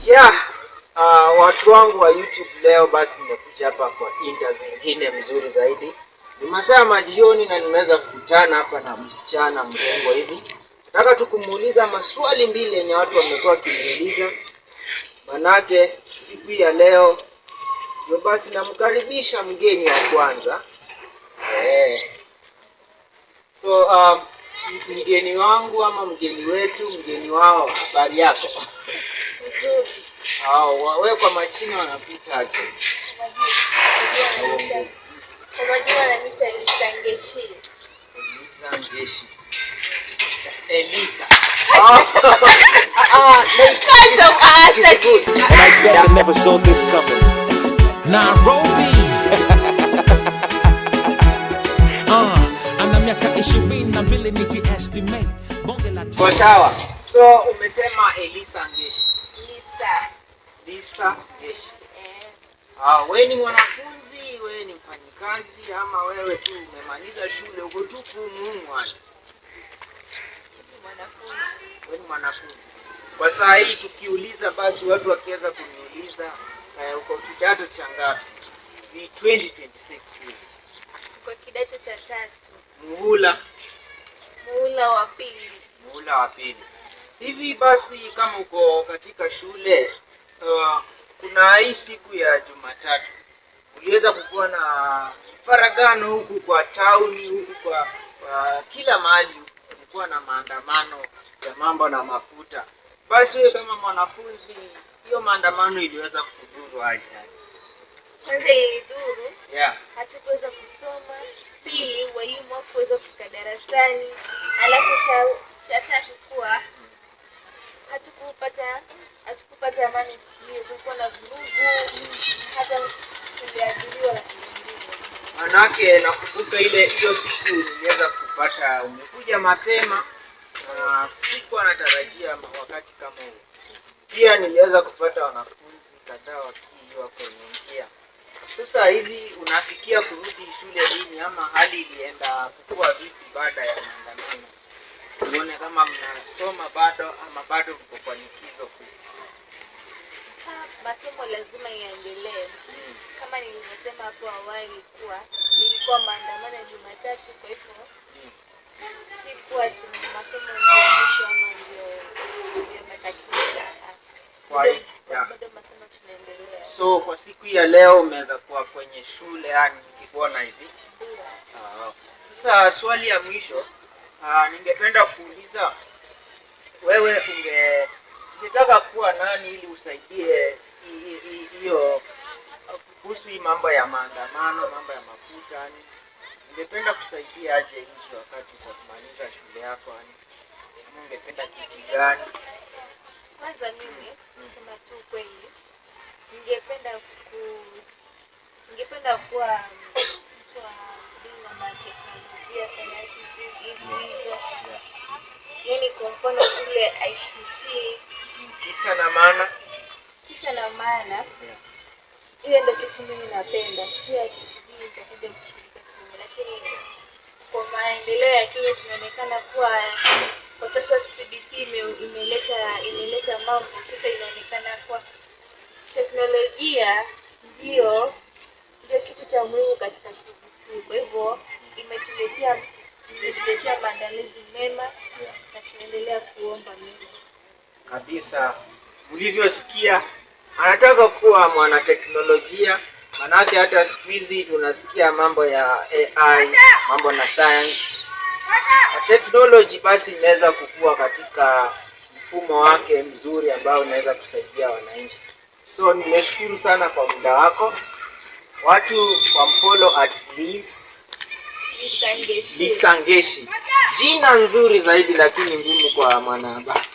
Yeah, watu wangu wa YouTube, leo basi nimekuja hapa kwa interview nyingine mzuri zaidi. Ni masaa majioni na nimeweza kukutana hapa na msichana mrembo hivi. Nataka tukumuuliza maswali mbili yenye watu wamekuwa wakiniuliza. Manake siku ya leo ndio basi namkaribisha mgeni wa kwanza. So mgeni wangu ama mgeni wetu, mgeni wao, habari yako? Nzuri. Wewe kwa majina wanapita aje? Kwa majina ananiita Elisa Ngeshi. Elisa Ngeshi. Elisa. I never saw this coming. Nairobi. Ana miaka 22 nikiestimate. Bonge la Kwa sawa. So umesema Elisa Ngeshi. Lisa Ngeshi. Wewe ni mwanafunzi, wewe ni mfanyikazi, ama wewe tu umemaliza shule uko tu kumwani? Wewe ni mwanafunzi. Kwa saa hii tukiuliza basi watu wakiweza kuniuliza uko kidato cha ngapi? Ni 2026 hivi. Kwa kidato cha 3. Muhula wa pili. Muhula wa pili. Hivi basi kama uko katika shule kuna hii siku ya Jumatatu uliweza kukuwa na faragano huku kwa tauni, huku kwa kila mahali kulikuwa na maandamano ya mambo na mafuta. Basi wewe kama mwanafunzi, hiyo maandamano iliweza kudhuru aje? Kwanza ilidhuru. Yeah. Hatukuweza kusoma. Pili, walimu hawakuweza kufika darasani. Alafu cha tatu kuwa hatukupata amani siku hiyo. Kulikuwa na vurugu, hata tuliadhiriwa na kingine. Manake nakumbuka hiyo siku niliweza kupata umekuja mapema na sikuwa natarajia wakati kama huo. Pia niliweza kupata wanafunzi kadhaa wakiwa kwenye njia. Sasa hivi unafikia kurudi shule lini, ama hali ilienda kukua vipi baada ya maandamano? Uone kama mnasoma bado ama bado mko kwa likizo kuu? Masomo lazima yaendelee. Kama nilivyosema hapo awali kuwa ilikuwa maandamano ya Jumatatu, kwa hivyo si kuwa masomo ndio mwisho ama ndio yamekatika. Bado masomo tunaendelea. So kwa siku ya leo umeweza kuwa kwenye shule, yani nikikuona hivi. Sasa swali ya mwisho, ningependa kuuliza wewe ungetaka kuwa nani ili usaidie hiyo kuhusu hii mambo ya maandamano, mambo ya mafuta yani? Ungependa kusaidia aje nchi wakati kwa kumaliza shule yako yani? Kama ungependa kiti gani? Kwanza mimi kama tu kweli ningependa kuwa mtu wa teknolojia, sayansi hizo. Yaani kwa mfano kule ICT. Kisa na maana. Hiyo ndio kitu mimi napenda. Pia TCB itakuja kushirika kwenye, lakini kwa maendeleo ya Kenya tunaonekana kuwa kwa sasa CBC imeleta mambo. Sasa inaonekana kuwa teknolojia ndio kitu cha muhimu katika CBC. Kwa hivyo imetuletea maandalizi mema na tunaendelea kuomba Mungu. Kabisa. Ulivyosikia anataka kuwa mwanateknolojia, manake hata siku hizi tunasikia mambo ya AI, mambo na science. Technology basi imeweza kukua katika mfumo wake mzuri ambao unaweza kusaidia wananchi. So nimeshukuru sana kwa muda wako. Watu wamfollow @Lisa Ngeshi. Jina nzuri zaidi lakini ngumu kwa mwanahabari.